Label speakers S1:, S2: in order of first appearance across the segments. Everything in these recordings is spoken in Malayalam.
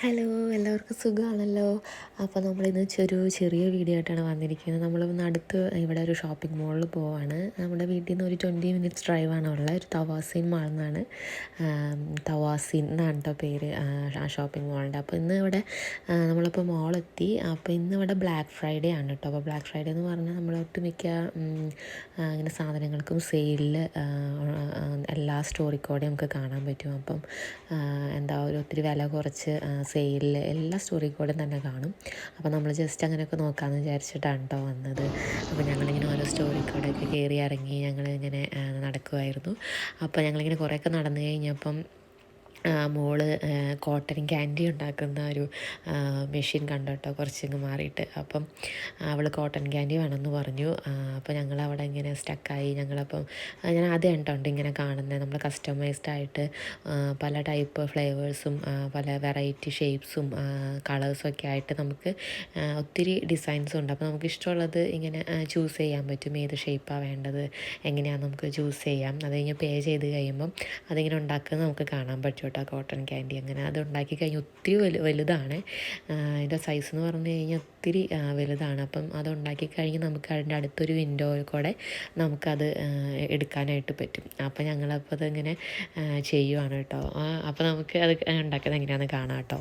S1: ഹലോ, എല്ലാവർക്കും സുഖമാണല്ലോ. അപ്പോൾ നമ്മളിന്ന് ചെറിയ വീഡിയോ ആയിട്ടാണ് വന്നിരിക്കുന്നത്. നമ്മളിന്ന് അടുത്ത് ഇവിടെ ഒരു ഷോപ്പിംഗ് മാളിൽ പോവാണ്. നമ്മുടെ വീട്ടിൽ നിന്ന് ഒരു 20 മിനിറ്റ്സ് ഡ്രൈവാണ് ഉള്ളത്. ഒരു തവാസീൻ മാൾ എന്നാണ്, തവാസീൻ എന്നാണ് കേട്ടോ പേര് ആ ഷോപ്പിംഗ് മാളിൻ്റെ. അപ്പോൾ ഇന്ന് ഇവിടെ നമ്മളിപ്പോൾ മാളെത്തി. അപ്പോൾ ഇന്ന് ഇവിടെ ബ്ലാക്ക് ഫ്രൈഡേ ആണ് കേട്ടോ. അപ്പോൾ ബ്ലാക്ക് ഫ്രൈഡേ എന്ന് പറഞ്ഞാൽ നമ്മൾ ഒട്ടുമിക്ക ഇങ്ങനെ സാധനങ്ങൾക്കും സെയിലിൽ എല്ലാ സ്റ്റോറി കോഡും നമുക്ക് കാണാൻ പറ്റും. അപ്പം ഒത്തിരി വില കുറച്ച് സെയിലിൽ എല്ലാ സ്റ്റോറി കോഡും തന്നെ കാണും. അപ്പോൾ നമ്മൾ ജസ്റ്റ് അങ്ങനെയൊക്കെ നോക്കാമെന്ന് വിചാരിച്ചിട്ടാണ് കേട്ടോ വന്നത്. അപ്പോൾ ഞങ്ങളിങ്ങനെ ഓരോ സ്റ്റോറി കോഡൊക്കെ കയറി ഇറങ്ങി ഞങ്ങളിങ്ങനെ നടക്കുമായിരുന്നു. അപ്പോൾ ഞങ്ങളിങ്ങനെ കുറേയൊക്കെ നടന്നു കഴിഞ്ഞപ്പം മോള് കോട്ടൺ ക്യാൻഡി ഉണ്ടാക്കുന്ന ഒരു മെഷീൻ കണ്ടു കേട്ടോ, കുറച്ചിങ്ങ് മാറിയിട്ട്. അപ്പം അവൾ കോട്ടൺ ക്യാൻഡി വേണമെന്ന് പറഞ്ഞു. അപ്പോൾ ഞങ്ങളവിടെ ഇങ്ങനെ സ്റ്റക്കായി. ഞങ്ങളപ്പം ഞാൻ ആദ്യം കണ്ടോണ്ട് ഇങ്ങനെ കാണുന്നത് നമ്മൾ കസ്റ്റമൈസ്ഡ് ആയിട്ട് പല ടൈപ്പ് ഫ്ലേവേഴ്സും പല വെറൈറ്റി ഷേപ്സും കളേഴ്സൊക്കെ ആയിട്ട് നമുക്ക് ഒത്തിരി ഡിസൈൻസും ഉണ്ട്. അപ്പോൾ നമുക്ക് ഇഷ്ടമുള്ളത് ഇങ്ങനെ ചൂസ് ചെയ്യാൻ പറ്റും. ഏത് ഷേപ്പാണ് വേണ്ടത് എങ്ങനെയാണ് നമുക്ക് ചൂസ് ചെയ്യാം. അത് കഴിഞ്ഞ് പേ ചെയ്ത് കഴിയുമ്പം അതിങ്ങനെ ഉണ്ടാക്കുന്നത് നമുക്ക് കാണാൻ പറ്റും കേട്ടോ, കോട്ടൺ ക്യാൻഡി. അങ്ങനെ അത് ഉണ്ടാക്കി കഴിഞ്ഞാൽ ഒത്തിരി വലുതാണ്. ഇതിൻ്റെ സൈസ് എന്ന് പറഞ്ഞു കഴിഞ്ഞാൽ ഒത്തിരി വലുതാണ്. അപ്പം അത് ഉണ്ടാക്കി കഴിഞ്ഞ് നമുക്ക് അതിൻ്റെ അടുത്തൊരു വിൻഡോയിൽ കൂടെ നമുക്കത് എടുക്കാനായിട്ട് പറ്റും. അപ്പോൾ ഞങ്ങളപ്പോൾ അതിങ്ങനെ ചെയ്യുവാണ് കേട്ടോ. അപ്പോൾ നമുക്ക് അത് ഉണ്ടാക്കുന്നത് എങ്ങനെയാണെന്ന് കാണാം കേട്ടോ.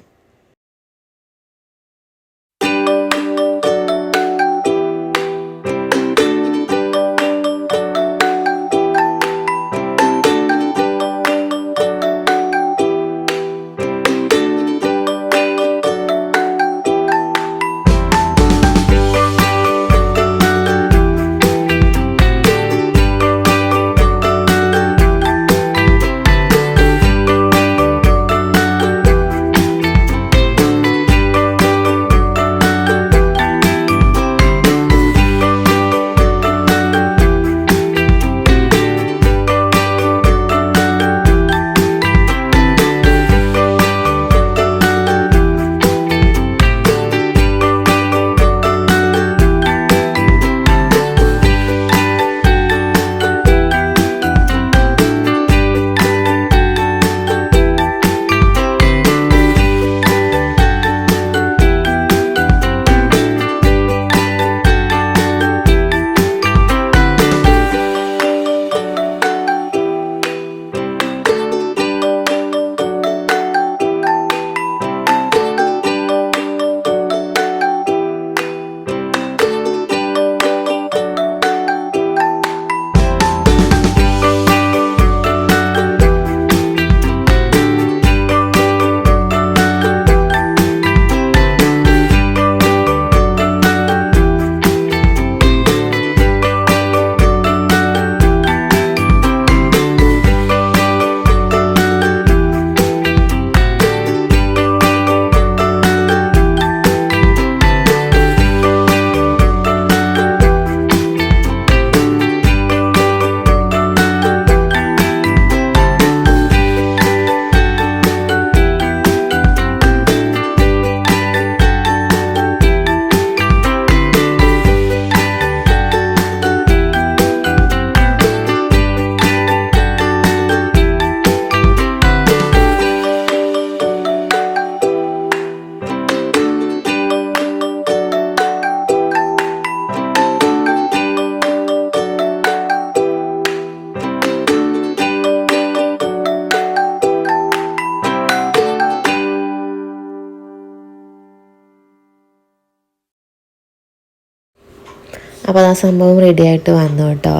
S1: അപ്പോൾ ആ സംഭവം റെഡി ആയിട്ട് വന്നു കേട്ടോ.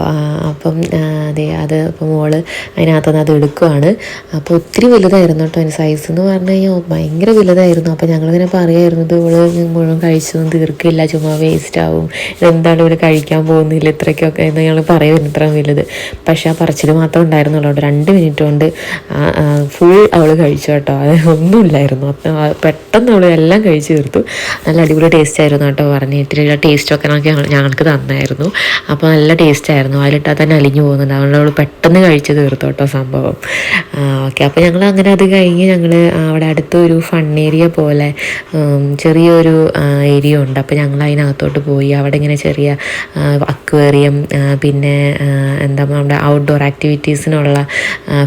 S1: അപ്പം അത് ഇപ്പോൾ മോള് അതിനകത്തുനിന്ന് അത് എടുക്കുവാണ്. അപ്പോൾ ഒത്തിരി വലുതായിരുന്നു കേട്ടോ. അതിന് സൈസ് എന്ന് പറഞ്ഞു കഴിഞ്ഞാൽ ഭയങ്കര വലുതായിരുന്നു. അപ്പോൾ ഞങ്ങളിങ്ങനെ പറയുമായിരുന്നു, ഇത് ഇവള് മുഴുവൻ കഴിച്ചൊന്നും തീർക്കില്ല, ചുമ്മാ വേസ്റ്റ് ആവും, ഇതെന്താണ് ഇവിടെ കഴിക്കാൻ പോകുന്നില്ല ഇത്രയ്ക്കൊക്കെ എന്ന് ഞങ്ങൾ പറയുമായിരുന്നു, ഇത്ര വലുത്. പക്ഷേ ആ പറച്ചിൽ മാത്രം ഉണ്ടായിരുന്നുള്ളൂ. 2 മിനിറ്റ് കൊണ്ട് ഫുൾ അവൾ കഴിച്ചു കേട്ടോ. അത് ഒന്നുമില്ലായിരുന്നു. പെട്ടെന്ന് അവൾ എല്ലാം കഴിച്ച് തീർത്തു. നല്ല അടിപൊളി ടേസ്റ്റ് ആയിരുന്നു കേട്ടോ. പറഞ്ഞിട്ടുള്ള ടേസ്റ്റൊക്കെ ഞങ്ങൾക്ക് തന്നായിരുന്നു. അപ്പോൾ നല്ല ടേസ്റ്റായിരുന്നു, അതിലിട്ടാൽ തന്നെ അലിഞ്ഞു പോകുന്നുണ്ട്. അതുകൊണ്ട് അവൾ പെട്ടെന്ന് കഴിച്ച് തീർത്തു കേട്ടോ സംഭവം. ഓക്കെ, അപ്പോൾ ഞങ്ങൾ അങ്ങനെ അത് കഴിഞ്ഞ് ഞങ്ങൾ അവിടെ അടുത്തൊരു ഫൺ ഏരിയ പോലെ ചെറിയൊരു ഏരിയ ഉണ്ട്. അപ്പോൾ ഞങ്ങൾ അതിനകത്തോട്ട് പോയി. അവിടെ ഇങ്ങനെ ചെറിയ അക്വേറിയം, പിന്നെ എന്താ നമ്മുടെ ഔട്ട്ഡോർ ആക്ടിവിറ്റീസിനുള്ള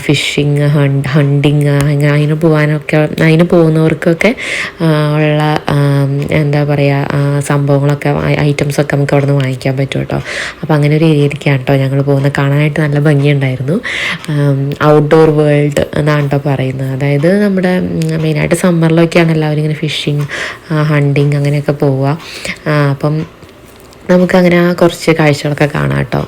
S1: ഫിഷിങ്, ഹണ്ടിങ്, അങ്ങനെ അതിന് പോകുന്നവർക്കൊക്കെ ഉള്ള എന്താ പറയുക സംഭവങ്ങളൊക്കെ, ഐറ്റംസൊക്കെ നമുക്ക് അവിടെ നിന്ന് വാങ്ങിക്കാൻ പറ്റും കേട്ടോ. അപ്പോൾ അങ്ങനെ ഒരു ഏരിയയിലേക്കാണ് കേട്ടോ ഞങ്ങൾ പോകുന്നത്. കാണാനായിട്ട് നല്ല ഭംഗിയുണ്ടായിരുന്നു. ഔട്ട്ഡോർ വേൾഡ് എന്നാണ് കേട്ടോ പറയുന്നത്. അതായത് നമ്മുടെ മെയിനായിട്ട് സമ്മറിലൊക്കെയാണ് എല്ലാവരും ഇങ്ങനെ ഫിഷിങ്, ഹണ്ടിങ് അങ്ങനെയൊക്കെ പോവുക. അപ്പം നമുക്കങ്ങനെ കുറച്ച് കാഴ്ചകളൊക്കെ കാണാം കേട്ടോ.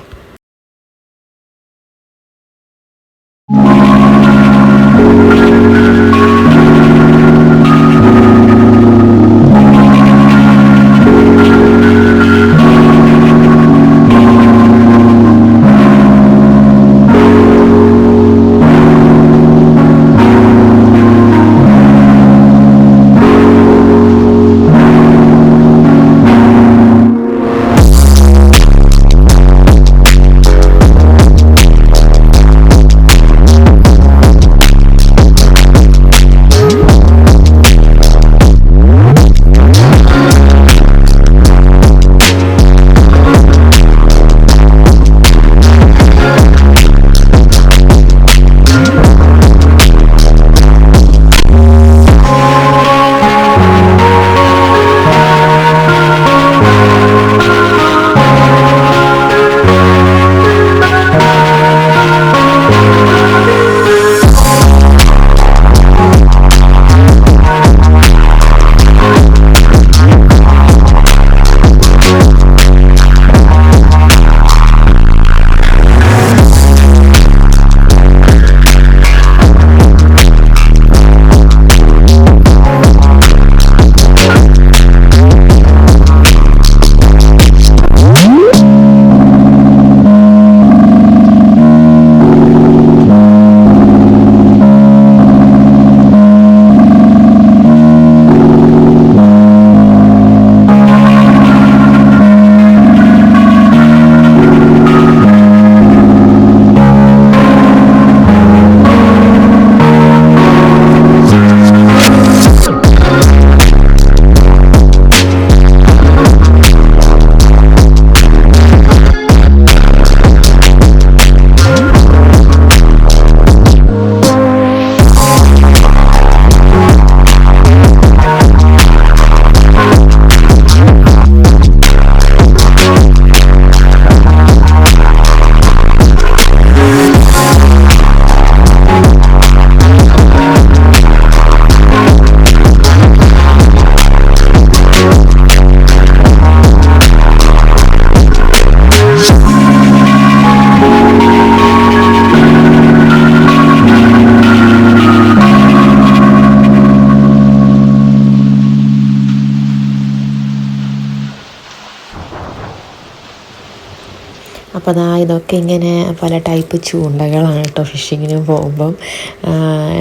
S1: അപ്പോൾ അതാ ഇതൊക്കെ ഇങ്ങനെ പല ടൈപ്പ് ചൂണ്ടകളാണ് കേട്ടോ. ഫിഷിങ്ങിന് പോകുമ്പം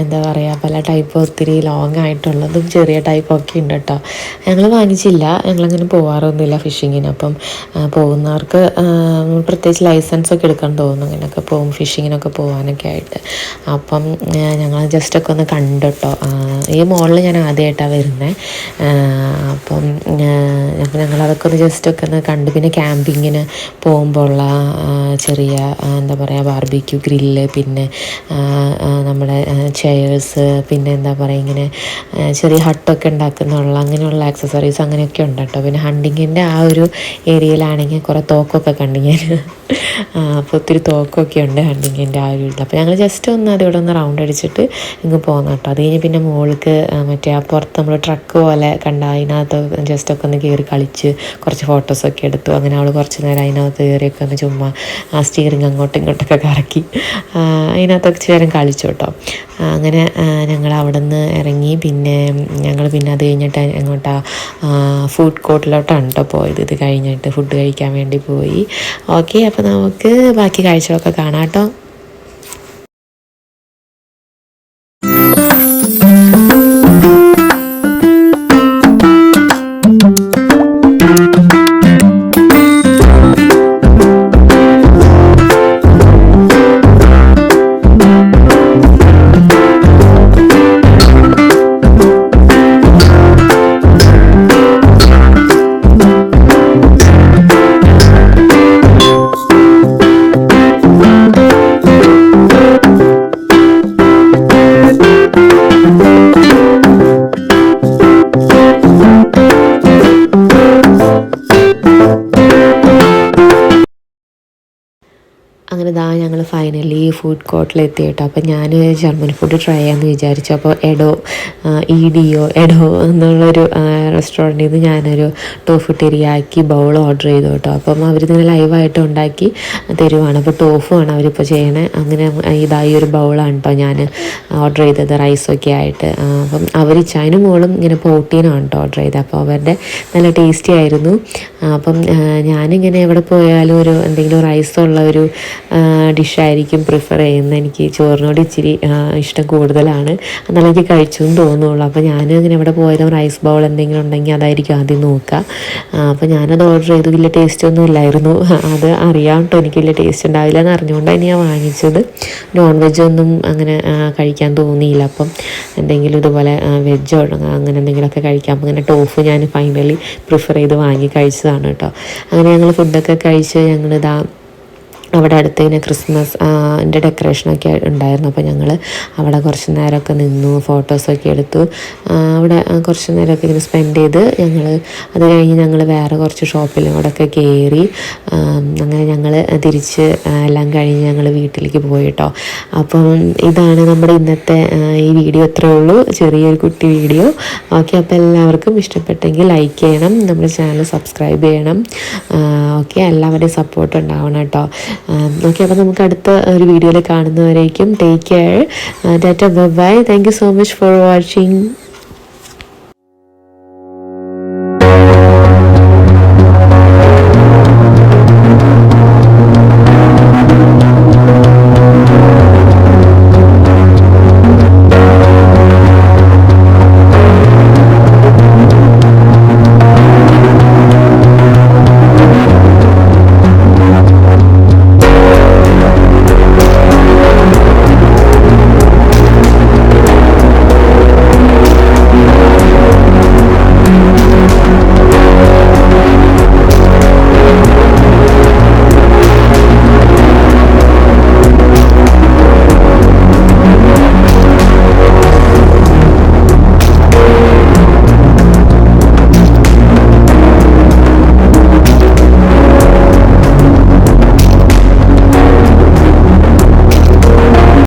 S1: എന്താ പറയുക, പല ടൈപ്പ് ഒത്തിരി ലോങ് ആയിട്ടുള്ളതും ചെറിയ ടൈപ്പൊക്കെ ഉണ്ട് കേട്ടോ. ഞങ്ങൾ വാങ്ങിച്ചില്ല, ഞങ്ങളങ്ങനെ പോകാറൊന്നുമില്ല ഫിഷിങ്ങിന്. അപ്പം പോകുന്നവർക്ക് പ്രത്യേകിച്ച് ലൈസൻസൊക്കെ എടുക്കാൻ തോന്നുന്നു, അങ്ങനെയൊക്കെ പോകും ഫിഷിങ്ങിനൊക്കെ പോകാനൊക്കെ ആയിട്ട്. അപ്പം ഞങ്ങൾ ജസ്റ്റൊക്കെ ഒന്ന് കണ്ടു കേട്ടോ. ഈ മോളിൽ ഞാൻ ആദ്യമായിട്ടാണ് വരുന്നത്. അപ്പം ഞങ്ങളതൊക്കെ ഒന്ന് ജസ്റ്റൊക്കെ ഒന്ന് കണ്ടു. പിന്നെ ക്യാമ്പിങ്ങിന് പോകുമ്പോൾ ഉള്ള ചെറിയ എന്താ പറയുക ബാർബിക്യൂ ഗ്രില്ല്, പിന്നെ നമ്മുടെ ചെയേഴ്സ്, പിന്നെ എന്താ പറയുക ഇങ്ങനെ ചെറിയ ഹട്ടൊക്കെ ഉണ്ടാക്കുന്നുള്ള അങ്ങനെയുള്ള ആക്സസറീസ് അങ്ങനെയൊക്കെ ഉണ്ട് കേട്ടോ. പിന്നെ ഹണ്ടിങ്ങിൻ്റെ ആ ഒരു ഏരിയയിലാണെങ്കിൽ കുറേ തോക്കൊക്കെ കണ്ടു ഞാൻ. അപ്പോൾ ഒത്തിരി തോക്കൊക്കെ ഉണ്ട് ഹണ്ടിങ്ങിൻ്റെ ആ ഒരു ഇതിൽ. അപ്പോൾ ഞങ്ങൾ ജസ്റ്റ് ഒന്ന് അതിവിടെ ഒന്ന് റൗണ്ട് അടിച്ചിട്ട് ഇങ്ങ് പോകുന്നു കേട്ടോ. അത് കഴിഞ്ഞ് പിന്നെ മോൾക്ക് മറ്റേ ആ പുറത്ത് നമ്മൾ ട്രക്ക് പോലെ കണ്ട അതിനകത്ത് ജസ്റ്റൊക്കെ ഒന്ന് കയറി കളിച്ച് കുറച്ച് ഫോട്ടോസൊക്കെ എടുത്തു. അങ്ങനെ അവൾ കുറച്ച് നേരം അതിനകത്ത് കയറിയൊക്കെ ഒന്ന് ചുമ്മാ ആ സ്റ്റിയറിങ് അങ്ങോട്ടും ഇങ്ങോട്ടൊക്കെ കറക്കി അതിനകത്തൊക്കെ ചേരം കളിച്ചു കേട്ടോ. അങ്ങനെ ഞങ്ങൾ അവിടെ നിന്ന് ഇറങ്ങി. പിന്നെ ഞങ്ങൾ പിന്നെ അത് കഴിഞ്ഞിട്ട് എങ്ങോട്ടാ ഫുഡ് കോർട്ടിലോട്ടാണ് കേട്ടോ പോയത്. ഇത് കഴിഞ്ഞിട്ട് ഫുഡ് കഴിക്കാൻ വേണ്ടി പോയി. ഓക്കെ, അപ്പോൾ നമുക്ക് ബാക്കി കാഴ്ചകളൊക്കെ കാണാം കേട്ടോ. അങ്ങനെ ഞങ്ങൾ ഫൈനലി ഫുഡ് കോർട്ടിലെത്തി കേട്ടോ. അപ്പോൾ ഞാൻ ജർമ്മൻ ഫുഡ് ട്രൈ ചെയ്യാമെന്ന് വിചാരിച്ചു. അപ്പോൾ എഡോ എന്നുള്ളൊരു റെസ്റ്റോറൻറ്റിൽ നിന്ന് ഞാനൊരു ടോഫു ടെരിയാക്കി ബൗൾ ഓർഡർ ചെയ്തു കേട്ടോ. അപ്പം അവരിതിങ്ങനെ ലൈവായിട്ട് ഉണ്ടാക്കി തരുവാണ്. അപ്പോൾ ടോഫു ആണ് അവരിപ്പോൾ ചെയ്യണേ. അങ്ങനെ ഈ ഒരു ബൗളാണ് കേട്ടോ ഞാൻ ഓർഡർ ചെയ്തത്, റൈസൊക്കെ ആയിട്ട്. അപ്പം അതിന് മോളും ഇങ്ങനെ പ്രോട്ടീനാണ് കേട്ടോ ഓർഡർ ചെയ്തത്. അപ്പോൾ അവരുടെ നല്ല ടേസ്റ്റി ആയിരുന്നു. അപ്പം ഞാനിങ്ങനെ എവിടെ പോയാലും എന്തെങ്കിലും റൈസുള്ള ഒരു ഡിഷായിരിക്കും പ്രിഫർ ചെയ്യുന്നത്. എനിക്ക് ചോറിനോട് ഇച്ചിരി ഇഷ്ടം കൂടുതലാണ്, എന്നാലും എനിക്ക് കഴിച്ചെന്ന് തോന്നുള്ളൂ. അപ്പോൾ ഞാനിങ്ങനെ എവിടെ പോയാലും റൈസ് ബൗൾ എന്തെങ്കിലും ഉണ്ടെങ്കിൽ അതായിരിക്കും ആദ്യം നോക്കുക. അപ്പോൾ ഞാനത് ഓർഡർ ചെയ്തു. വലിയ ടേസ്റ്റ് ഒന്നും ഇല്ലായിരുന്നു. അത് അറിയാം കേട്ടോ, എനിക്ക് വലിയ ടേസ്റ്റ് ഉണ്ടാവില്ല എന്ന് അറിഞ്ഞുകൊണ്ടാണ് ഞാൻ വാങ്ങിച്ചത്. നോൺ വെജൊന്നും അങ്ങനെ കഴിക്കാൻ തോന്നിയില്ല. അപ്പം എന്തെങ്കിലും ഇതുപോലെ വെജോ അങ്ങനെ എന്തെങ്കിലുമൊക്കെ കഴിക്കാം. അപ്പോൾ അങ്ങനെ ടോഫു ഞാൻ ഫൈനലി പ്രിഫർ ചെയ്ത് വാങ്ങി കഴിച്ചതാണ് കേട്ടോ. അങ്ങനെ ഞങ്ങൾ ഫുഡൊക്കെ കഴിച്ച് ഞങ്ങളിതാ അവിടെ അടുത്ത് ഇങ്ങനെ ക്രിസ്മസിൻ്റെ ഡെക്കറേഷനൊക്കെ ഉണ്ടായിരുന്നു. അപ്പോൾ ഞങ്ങൾ അവിടെ കുറച്ച് നേരമൊക്കെ നിന്നു, ഫോട്ടോസൊക്കെ എടുത്തു. അവിടെ കുറച്ച് നേരമൊക്കെ ഇങ്ങനെ സ്പെൻഡ് ചെയ്ത് അത് കഴിഞ്ഞ് ഞങ്ങൾ വേറെ കുറച്ച് ഷോപ്പിലും കൂടെയൊക്കെ കയറി. അങ്ങനെ ഞങ്ങൾ തിരിച്ച് എല്ലാം കഴിഞ്ഞ് ഞങ്ങൾ വീട്ടിലേക്ക് പോയി കേട്ടോ. അപ്പം ഇതാണ് നമ്മുടെ ഇന്നത്തെ ഈ വീഡിയോ. ഇത്രയേ ഉള്ളൂ, ചെറിയൊരു കുട്ടി വീഡിയോ. ഓക്കെ, അപ്പോൾ എല്ലാവർക്കും ഇഷ്ടപ്പെട്ടെങ്കിൽ ലൈക്ക് ചെയ്യണം, നമ്മുടെ ചാനൽ സബ്സ്ക്രൈബ് ചെയ്യണം. ഓക്കെ, എല്ലാവരുടെയും സപ്പോർട്ട് ഉണ്ടാവണം കേട്ടോ. ഓക്കെ, അപ്പോൾ നമുക്ക് അടുത്ത ഒരു വീഡിയോയിൽ കാണുന്നവരേക്കും take care. Tata, bye. Thank you so much for watching.